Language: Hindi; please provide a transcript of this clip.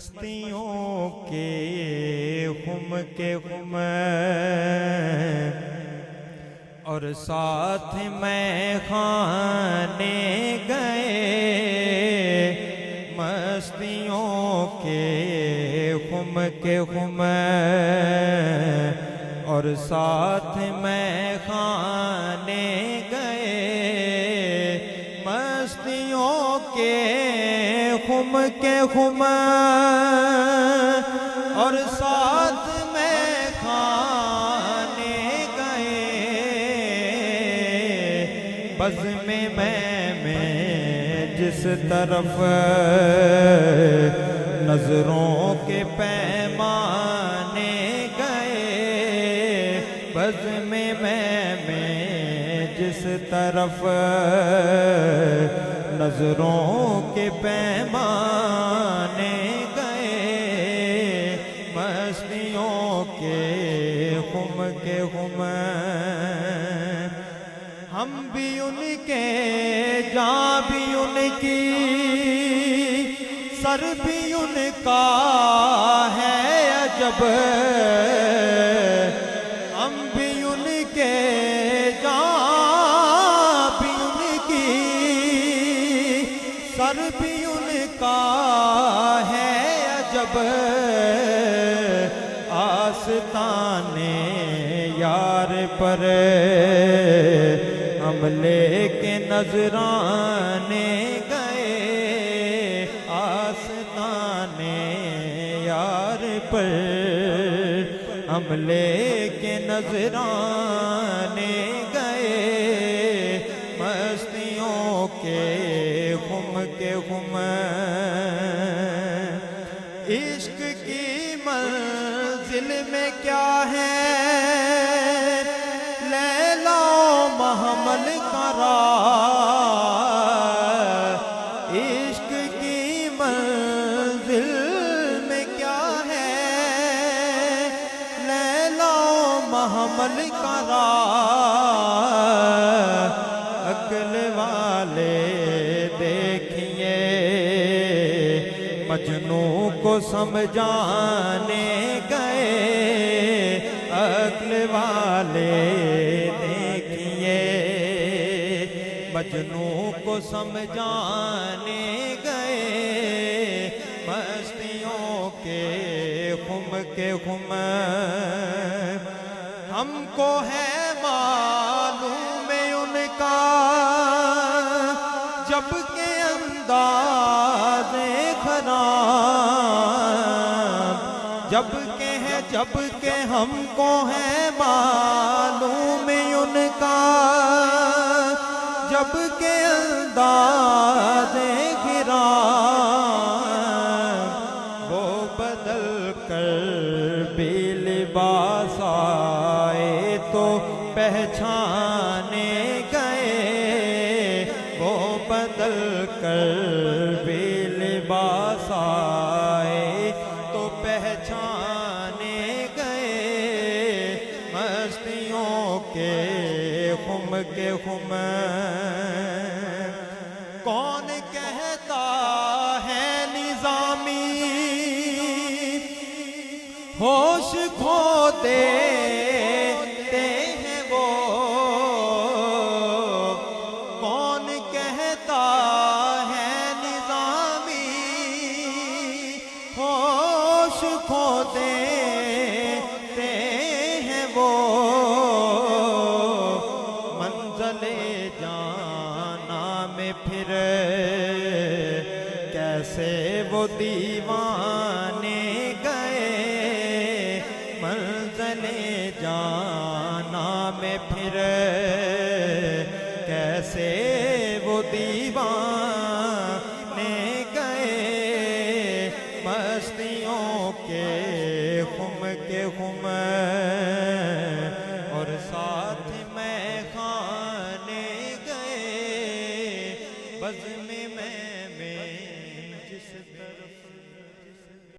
मस्तियों के खुम और साथ में खाने गए। मस्तियों के खुम और साथ में खाने गए। मस्तियों के खुम और साथ में खाने गए। बज़्म में जिस तरफ नजरों के पैमाने गए। बज़्म में जिस तरफ नजरों के पैमाने गए। मस्तियों के खुम हम भी उनके जां भी उनकी सर भी उनका है अजब। हम भी उनके जां भी उनकी सर भी उनका है अजब। आस्ताने यार पर हम लेके नजराने गए। आस्ताने यार पर हम लेके नजराने गए। मस्तियों के खुम इश्क की मंजिल में क्या है लैला महमल का राह। इश्क की मंजिल में क्या है लैला महमल का राह। अक्ल वाले देखिए मजनू को समझाने गए। अक्ल वाले देखिए मजनू को समझाने गए। मस्तियों के खुम हमको है मालूम उनका जब के अंदाज़े खराब। जब के हमको है मालूम उनका जब के अंदाज़े खराब। वो बदल कर भी लिबास आए तो पहचाने गए। वो बदल कर भी लिबास आए तो पहचाने गए। मस्तियों के खुम कौन कहता है निज़ामी होश खो देते हैं वो। कौन कहता है निज़ामी होश खो देते हैं वो। मंज़ले जाना में फिर कैसे वो दीवाने गए। मंज़ले जाना में फिर कैसे